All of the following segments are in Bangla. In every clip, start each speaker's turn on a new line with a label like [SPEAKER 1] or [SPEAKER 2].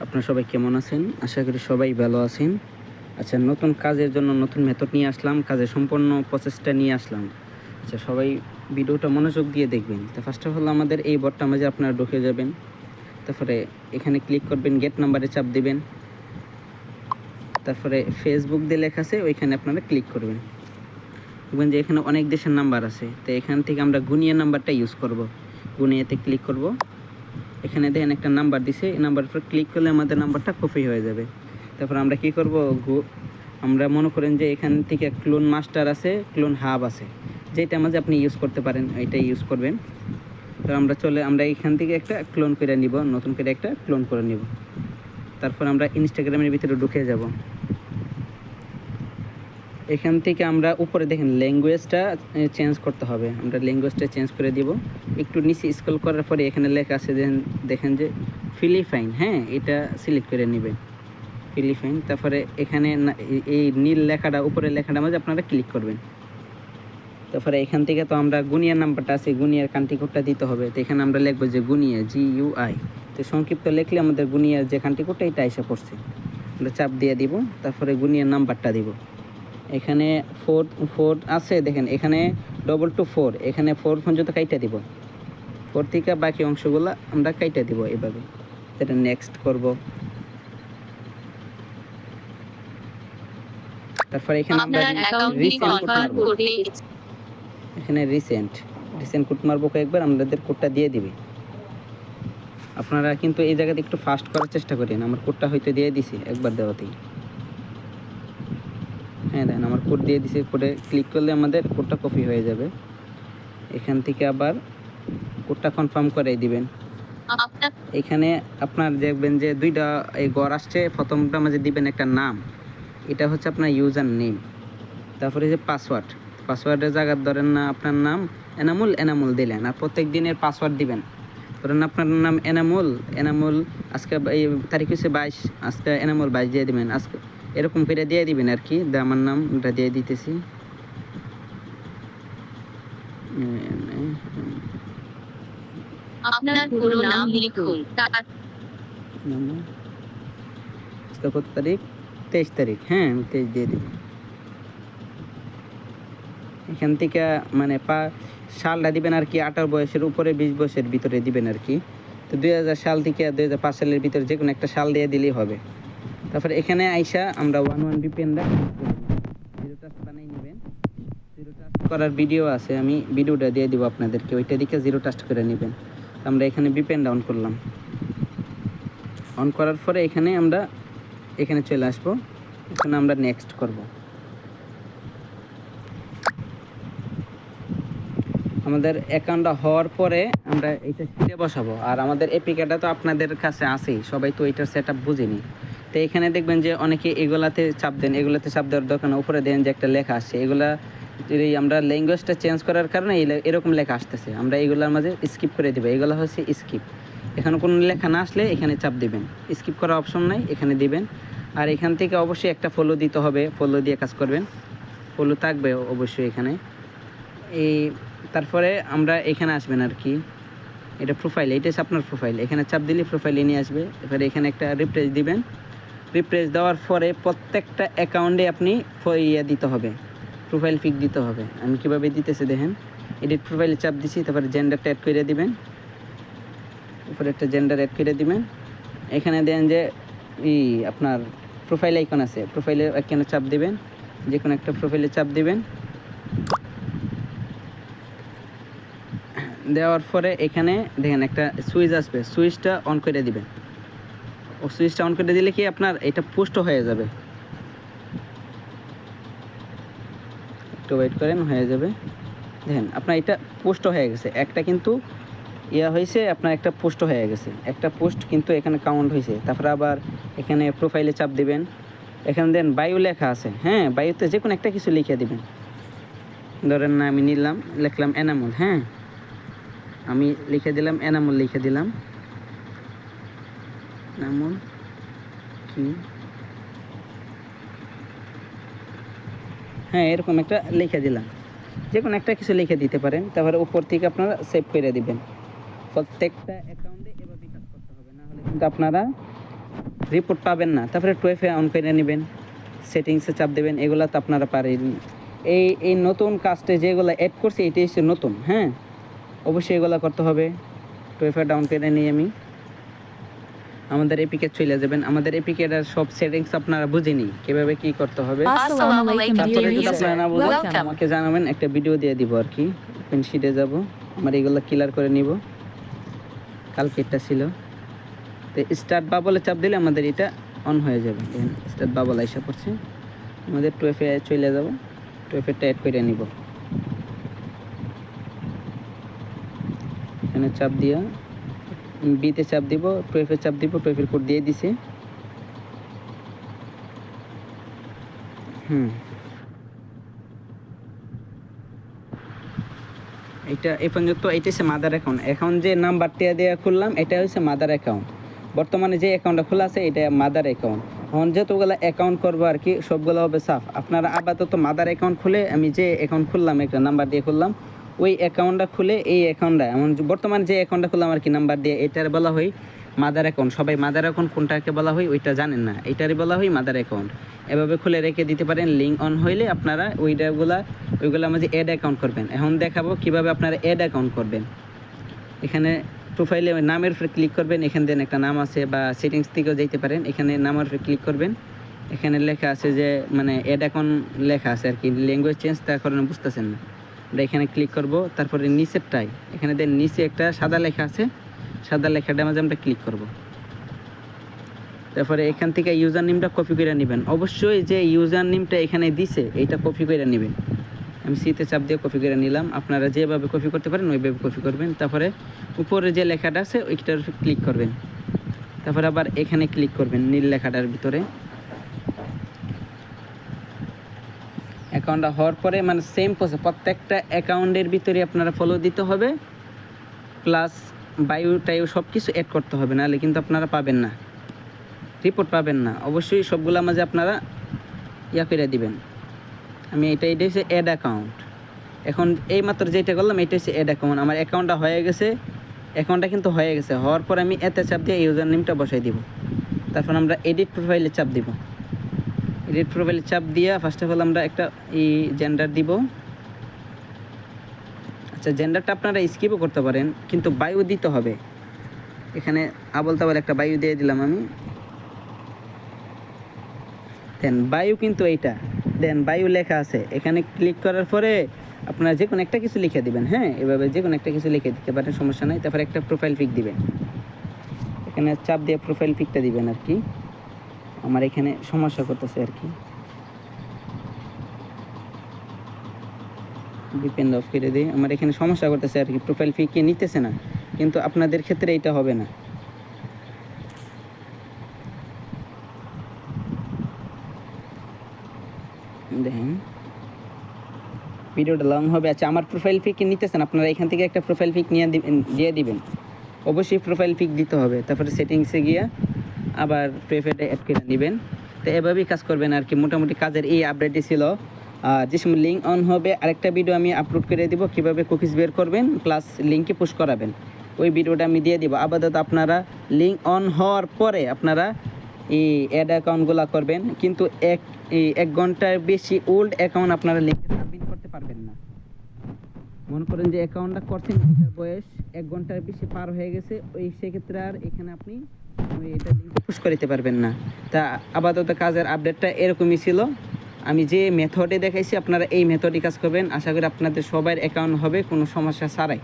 [SPEAKER 1] আপনারা সবাই কেমন আছেন? আশা করি সবাই ভালো আছেন। আচ্ছা, নতুন কাজের জন্য নতুন মেথড নিয়ে আসলাম, কাজের সম্পূর্ণ প্রসেসটা নিয়ে আসলাম। আচ্ছা, সবাই ভিডিওটা মনোযোগ দিয়ে দেখবেন। তো ফার্স্ট অফ অল আমাদের এই বটটার মাঝে আপনারা ঢুকে যাবেন। তারপরে এখানে ক্লিক করবেন, গেট নাম্বারে চাপ দিবেন। তারপরে ফেসবুক দিয়ে লেখা আছে, ওইখানে আপনারা ক্লিক করবেন। দেখবেন যে এখানে অনেক দেশের নাম্বার আছে, তো এখান থেকে আমরা গুনিয়া নাম্বারটা ইউজ করব। গুনিয়াতে ক্লিক করব। এখানে দেখেন একটা নাম্বার দিছে, এই নাম্বার উপর ক্লিক করলে আমাদের নাম্বারটা কপি হয়ে যাবে। তারপর আমরা কি করব, আমরা মনে করেন যে এখান থেকে ক্লোন মাস্টার আছে, ক্লোন হাব আছে, যেটা মাঝে আপনি ইউজ করতে পারেন এটাই ইউজ করবেন। তো আমরা এখান থেকে একটা ক্লোন করে নিব, নতুন করে একটা ক্লোন করে নিব। তারপর আমরা ইনস্টাগ্রামের ভিতরে ঢুকে যাব। এখান থেকে আমরা উপরে দেখেন ল্যাঙ্গুয়েজটা চেঞ্জ করতে হবে, আমরা ল্যাঙ্গুয়েজটা চেঞ্জ করে দিব। একটু নিচে স্ক্রল করার পরে এখানে লেখা আছে, দেখেন যে ফিলিপাইন, হ্যাঁ এটা সিলেক্ট করে নেবেন, ফিলিপাইন। তারপরে এখানে এই নীল লেখাটা, উপরের লেখাটার মাঝে আপনারা ক্লিক করবেন। তারপরে এখান থেকে তো আমরা গুনিয়ার নাম্বারটা আছে, গুনিয়ার কান্ট্রি কোডটা দিতে হবে। তো এখানে আমরা লিখবো যে গুনিয়া, GUI। তো সংক্ষিপ্ত লিখলে আমাদের গুনিয়ার যে কান্ট্রি কোডটা এটা এসে পড়ছে, আমরা চাপ দিয়ে দিব। তারপরে গুনিয়ার নাম্বারটা দিব। এখানে 4 আছে, দেখেন এখানে 224, এখানে 4 পর্যন্ত কাইটা দিব। 4 থেকে বাকি অংশগুলো আমরা কাইটা দিব এভাবে। এটা নেক্সট করব। তারপরে এখানে আমরা রিসেন্ট কোড মারবো কয়েকবার, আমাদের কোডটা দিয়ে দিবে। আপনারা কিন্তু এই জায়গাতে একটু ফাস্ট করার চেষ্টা করেন, আমার কোডটা হয়তো দিয়ে দিছি একবার দেওয়াতেই। হ্যাঁ দেখেন আমার কোড দিয়ে দিছে, কোডে ক্লিক করলে আমাদের কোডটা কপি হয়ে যাবে। এখান থেকে আবার কোডটা কনফার্ম করে দিবেন। এখানে আপনার দেখবেন যে দুইটা এই ঘর আসছে, প্রথমটা মাঝে দিবেন একটা নাম, এটা হচ্ছে আপনার ইউজার নেম। তারপরে যে পাসওয়ার্ডের জায়গা ধরেন না আপনার নাম এনামুল দিলেন, আর প্রত্যেক দিনের পাসওয়ার্ড দিবেন। ধরেন আপনার নাম এনামুল, আজকে এই তারিখ হচ্ছে 22, আজকে এনামুল 22 দিয়ে দিবেন, আজকে এরকম করে দিয়ে দিবেন আর কি। আমার নামটা দিয়ে দিতেছি, আপনার পুরো নাম লিখুন। কত তারিখ? 23 তারিখ, হ্যাঁ 23 দিয়ে দিবেন। এখান থেকে মানে সালটা দিবেন আর কি, 18 বয়সের উপরে 20 বয়সের ভিতরে দিবেন আর কি। তো 2000 সাল থেকে 2005 সালের ভিতরে যে কোনো একটা সাল দিয়ে দিলেই হবে। তারপরে এখানে আইসা আমরা 11 VPNটা জিরো ট্রাস্ট বানাই নেবেন। জিরো ট্রাস্ট করার ভিডিও আছে, আমি ভিডিওটা দিয়ে দিব আপনাদেরকে, ওইটা দিকে জিরো ট্রাস্ট করে নেবেন। আমরা এখানে VPN অন করলাম। অন করার পরে আমরা এখানে চলে আসবো। এখানে আমরা নেক্সট করব। আমাদের অ্যাকাউন্টটা হওয়ার পরে আমরা এটা সিটে বসাবো। আর আমাদের এপিকেটা তো আপনাদের কাছে আছেই, সবাই তো এটার সেট আপ বুঝেনি। তো এখানে দেখবেন যে অনেকে এগুলাতে চাপ দেন, এগুলাতে চাপ দেওয়ার দরকার না, উপরে দেন যে একটা লেখা আসছে, এগুলা আমরা ল্যাঙ্গুয়েজটা চেঞ্জ করার কারণে এরকম লেখা আসতেছে, আমরা এগুলোর মাঝে স্কিপ করে দেবো। এগুলো হচ্ছে স্কিপ। এখানে কোনো লেখা না আসলে এখানে চাপ দিবেন, স্কিপ করার অপশন নাই, এখানে দিবেন। আর এখান থেকে অবশ্যই একটা ফলো দিতে হবে, ফলো দিয়ে কাজ করবেন, ফলো থাকবে অবশ্যই এখানে। তারপরে আমরা এখানে আসবেন আর কি, এটা প্রোফাইল, এটা হচ্ছে আপনার প্রোফাইল। এখানে চাপ দিলে প্রোফাইলে নিয়ে আসবে। এবারে এখানে একটা রিফ্রেশ দিবেন। রিফ্রেশ দেওয়ার পরে প্রত্যেকটা অ্যাকাউন্টে আপনি দিতে হবে, প্রোফাইল পিক দিতে হবে। আমি কীভাবে দিতেছি দেখেন, এডিট প্রোফাইলে চাপ দিছি, তারপরে জেন্ডারটা অ্যাড করে দিবেন, উপরে একটা জেন্ডার অ্যাড করে দিবেন। এখানে দেন যে আপনার প্রোফাইল আইকন আছে, প্রোফাইলে এখানে চাপ দিবেন, যে কোনো একটা প্রোফাইলে চাপ দিবেন। দেওয়ার পরে এখানে দেখেন একটা সুইচ আসবে, সুইচটা অন করে দিবেন। ও সুইচটা অন করে দিলে কি আপনার এটা পোস্ট হয়ে যাবে, একটু ওয়েট করেন, হয়ে যাবে। দেখেন আপনার এটা পোস্ট হয়ে গেছে, একটা কিন্তু হয়েছে, আপনার একটা পোস্ট হয়ে গেছে, একটা পোস্ট কিন্তু এখানে কাউন্ট হয়েছে। তারপরে আবার এখানে প্রোফাইলে চাপ দিবেন, এখানে দেন বায়ু লেখা আছে, হ্যাঁ বায়ুতে যে কোনো একটা কিছু লিখে দিবেন। ধরেন না আমি লিখলাম এনামুল, হ্যাঁ আমি লিখে দিলাম এনামুল, লিখে দিলাম এনামুল কি, হ্যাঁ এরকম একটা লিখে দিলাম, যে কোনো একটা কিছু লিখে দিতে পারেন। তারপরে উপর থেকে আপনারা সেভ করে দিবেন। প্রত্যেকটা অ্যাকাউন্টে এভাবে কাজ করতে হবে, না হলে কিন্তু আপনারা রিপোর্ট পাবেন না। তারপরে 12 অন করে নেবেন, সেটিংসে চাপ দেবেন, এগুলো তো আপনারা পারেন। এই নতুন কাজটা যেগুলো অ্যাড করছি এটাই হচ্ছে নতুন, হ্যাঁ অবশ্যই এগুলো করতে হবে। 12 ডাউন করে নিই আমি, আমাদের এপিকে চলে যাবেন। আমাদের এপিকের সব সেটিংস আপনারা বুঝে নিই কীভাবে কী করতে হবে। তারপরে যদি আপনারা না বুঝেন আমাকে জানাবেন, একটা ভিডিও দিয়ে দিব আর কি। ওপেন শিটে যাব, আমার এগুলো ক্লিয়ার করে নিব, কালকে এটা ছিল। তো স্টার্ট বাবলে চাপ দিলে আমাদের এটা অন হয়ে যাবে। স্টার্ট বাবল আইসা পড়ছে, আমাদের 12 চলে যাব, 12টা অ্যাড করে নিব। এখানে চাপ দিয়া বিতে চাপ দিব, 12 চাপ দিব, 12 কোড দিয়ে দিছে। এটা এই পর্যন্ত এটা হচ্ছে মাদার অ্যাকাউন্ট। এখন যে নাম্বারটা দিয়ে খুললাম এটা হচ্ছে মাদার অ্যাকাউন্ট। বর্তমানে যে অ্যাকাউন্টটা খোলা আছে এটা মাদার অ্যাকাউন্ট। এখন যেহেতুগুলো অ্যাকাউন্ট করবো আর কি, সবগুলো হবে সাফ। আপনারা আপাতত মাদার অ্যাকাউন্ট খুলে, আমি যে অ্যাকাউন্ট খুললাম একটা নাম্বার দিয়ে খুললাম, ওই অ্যাকাউন্টটা খুলে এই অ্যাকাউন্টটা এমন বর্তমানে যে অ্যাকাউন্টটা খুললাম আর কি নাম্বার দিয়ে, এটার বলা হয় মাদার অ্যাকাউন্ট। সবাই মাদার অ্যাকাউন্ট কোনটাকে বলা হয় ওইটা জানেন না, এটারই বলা হয় মাদার অ্যাকাউন্ট। এভাবে খুলে রেখে দিতে পারেন। লিঙ্ক অন হইলে আপনারা ওইগুলো মাঝে অ্যাড অ্যাকাউন্ট করবেন। এখন দেখাবো কীভাবে আপনারা অ্যাড অ্যাকাউন্ট করবেন। এখানে প্রোফাইলে নামের উপরে ক্লিক করবেন, এখান থেকে একটা নাম আছে, বা সেটিংস থেকেও যেতে পারেন। এখানে নামের উপরে ক্লিক করবেন, এখানে লেখা আছে যে মানে অ্যাড অ্যাকাউন্ট লেখা আছে আর কি, ল্যাঙ্গুয়েজ চেঞ্জ তার কারণে বুঝতেছেন না। আমরা এখানে ক্লিক করব, তারপরে নিচেরটাই এখানে দেন নিচে একটা সাদা লেখা আছে, সাদা লেখাটার মাঝে আমরা ক্লিক করব। তারপরে এখান থেকে ইউজার নেমটা কপি করে নেবেন। অবশ্যই যে ইউজার নেমটা এখানে দিছে এইটা কপি করে নেবেন। আমি সিতে চাপ দিয়ে কপি করে নিলাম। আপনারা যেভাবে কপি করতে পারেন ওইভাবে কপি করবেন। তারপরে উপরে যে লেখাটা আছে ওইটার উপরে ক্লিক করবেন, তারপরে আবার এখানে ক্লিক করবেন নীল লেখাটার ভিতরে। অ্যাকাউন্টটা হওয়ার পরে মানে সেম প্রসেস, প্রত্যেকটা অ্যাকাউন্টের ভিতরে আপনারা ফলো দিতে হবে, প্লাস বায়ো টাইও সব কিছু অ্যাড করতে হবে, নাহলে কিন্তু আপনারা পাবেন না, রিপোর্ট পাবেন না। অবশ্যই সবগুলোর মাঝে আপনারা করে দিবেন। আমি এটা হচ্ছে অ্যাড অ্যাকাউন্ট। এখন এই মাত্র যেটা করলাম এটা হচ্ছে অ্যাড অ্যাকাউন্ট। আমার অ্যাকাউন্টটা হয়ে গেছে, অ্যাকাউন্টটা কিন্তু হয়ে গেছে। হওয়ার পর আমি এতে চাপ দিয়ে ইউজার নেমটা বসাই দিব। তারপর আমরা এডিট প্রোফাইলে চাপ দিব। এডিট প্রোফাইলে চাপ দিয়ে ফার্স্ট অফ অল আমরা একটা জেন্ডার দিব। আচ্ছা, জেন্ডারটা আপনারা স্কিপও করতে পারেন, কিন্তু বায়ু দিতে হবে। এখানে আবল তাবল একটা বায়ু দিয়ে দিলাম আমি। দেন বায়ু কিন্তু এইটা দেন বায়ু লেখা আছে, এখানে ক্লিক করার পরে আপনারা যে কোনো একটা কিছু লিখে দিবেন। হ্যাঁ, এভাবে যে কোনো একটা কিছু লিখে দিতে পারেন, সমস্যা নাই। তারপরে একটা প্রোফাইল পিক দিবেন, এখানে চাপ দিয়ে প্রোফাইল পিকটা দিবেন আর কি। আমার এখানে সমস্যা করতেছে আর কি, ডিপেন্ড অফ করে দিই। আমার এখানে সমস্যা করতেছে আর কি, প্রোফাইল পিকে নিতেছে না, কিন্তু আপনাদের ক্ষেত্রে এটা হবে না। দেখেন ভিডিওটা লং হবে। আচ্ছা, আমার প্রোফাইল পিক নিতেছেন, আপনারা এখান থেকে একটা প্রোফাইল পিক দিয়ে দিবেন। অবশ্যই প্রোফাইল পিক দিতে হবে। তারপরে সেটিংসে গিয়ে আবার প্রেফারে অ্যাড করে নেবেন। তো এভাবেই কাজ করবেন আর কি। মোটামুটি কাজের এই আপডেটই ছিল। যে সময় লিঙ্ক অন হবে আরেকটা ভিডিও আমি আপলোড করে দিব, কীভাবে কুকিজ বের করবেন প্লাস লিঙ্কে পুশ করাবেন, ওই ভিডিওটা আমি দিয়ে দিব। আপাতত আপনারা লিঙ্ক অন হওয়ার পরে আপনারা এই অ্যাড অ্যাকাউন্টগুলো করবেন, কিন্তু এক ঘন্টার বেশি ওল্ড অ্যাকাউন্ট আপনারা লিঙ্কে সাবমিট করতে পারবেন না। মনে করেন যে অ্যাকাউন্টটা করছেন, এটার বয়স 1 ঘন্টার বেশি পার হয়ে গেছে, ওই সেক্ষেত্রে আর এখানে আপনি এটা লিঙ্কে পুশ করতে পারবেন না। তা আপাতত কাজের আপডেটটা এরকমই ছিল। আমি যে মেথডে দেখাইছি আপনারা এই মেথডে কাজ করবেন। আশা করি আপনাদের সবার অ্যাকাউন্ট হবে কোনো সমস্যা ছাড়াই।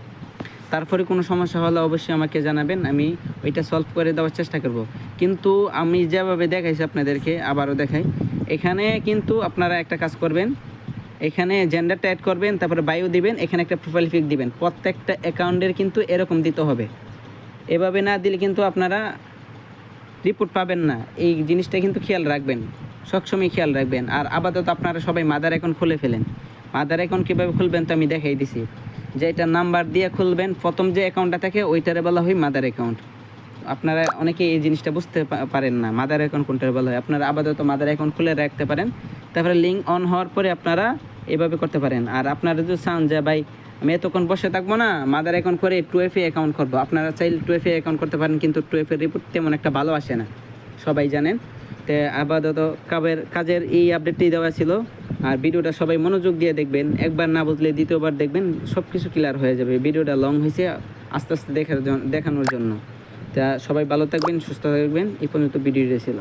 [SPEAKER 1] তারপরে কোনো সমস্যা হলে অবশ্যই আমাকে জানাবেন, আমি ওইটা সলভ করে দেওয়ার চেষ্টা করব। কিন্তু আমি যেভাবে দেখাইছি আপনাদেরকে আবারও দেখাই। এখানে কিন্তু আপনারা একটা কাজ করবেন, এখানে জেন্ডারটা অ্যাড করবেন, তারপরে বায়ো দিবেন, এখানে একটা প্রোফাইল পিক দিবেন। প্রত্যেকটা অ্যাকাউন্টের কিন্তু এরকম দিতে হবে। এভাবে না দিলে কিন্তু আপনারা রিপোর্ট পাবেন না। এই জিনিসটা কিন্তু খেয়াল রাখবেন, সবসময় খেয়াল রাখবেন। আর আপাতত আপনারা সবাই মাদার অ্যাকাউন্ট খুলে ফেলেন। মাদার অ্যাকাউন্ট কীভাবে খুলবেন তো আমি দেখাই দিছি। যেটা নাম্বার দিয়ে খুলবেন, প্রথম যে অ্যাকাউন্টটা থাকে ওইটারে বলা হয় মাদার অ্যাকাউন্ট। আপনারা অনেকে এই জিনিসটা বুঝতে পারেন না, মাদার অ্যাকাউন্ট কোনটার বলা হয়। আপনারা আপাতত মাদার অ্যাকাউন্ট খুলে রাখতে পারেন। তারপরে লিঙ্ক অন হওয়ার পরে আপনারা এভাবে করতে পারেন। আর আপনারা যদি চান যে ভাই আমি এতক্ষণ বসে থাকবো না, মাদার অ্যাকাউন্ট করে 2FA অ্যাকাউন্ট করবো, আপনারা চাইলে 2FA অ্যাকাউন্ট করতে পারেন, কিন্তু 2FA রিপোর্ট তেমন একটা ভালো আসে না। সবাই জানেন। তো আপাতত কাজের এই আপডেটটি দেওয়া ছিল। আর ভিডিওটা সবাই মনোযোগ দিয়ে দেখবেন, একবার না বুঝলে দ্বিতীয়বার দেখবেন, সব কিছু ক্লিয়ার হয়ে যাবে। ভিডিওটা লং হয়েছে আস্তে আস্তে দেখানোর জন্য। তা সবাই ভালো থাকবেন, সুস্থ থাকবেন। এই পর্যন্ত ভিডিওটা ছিল।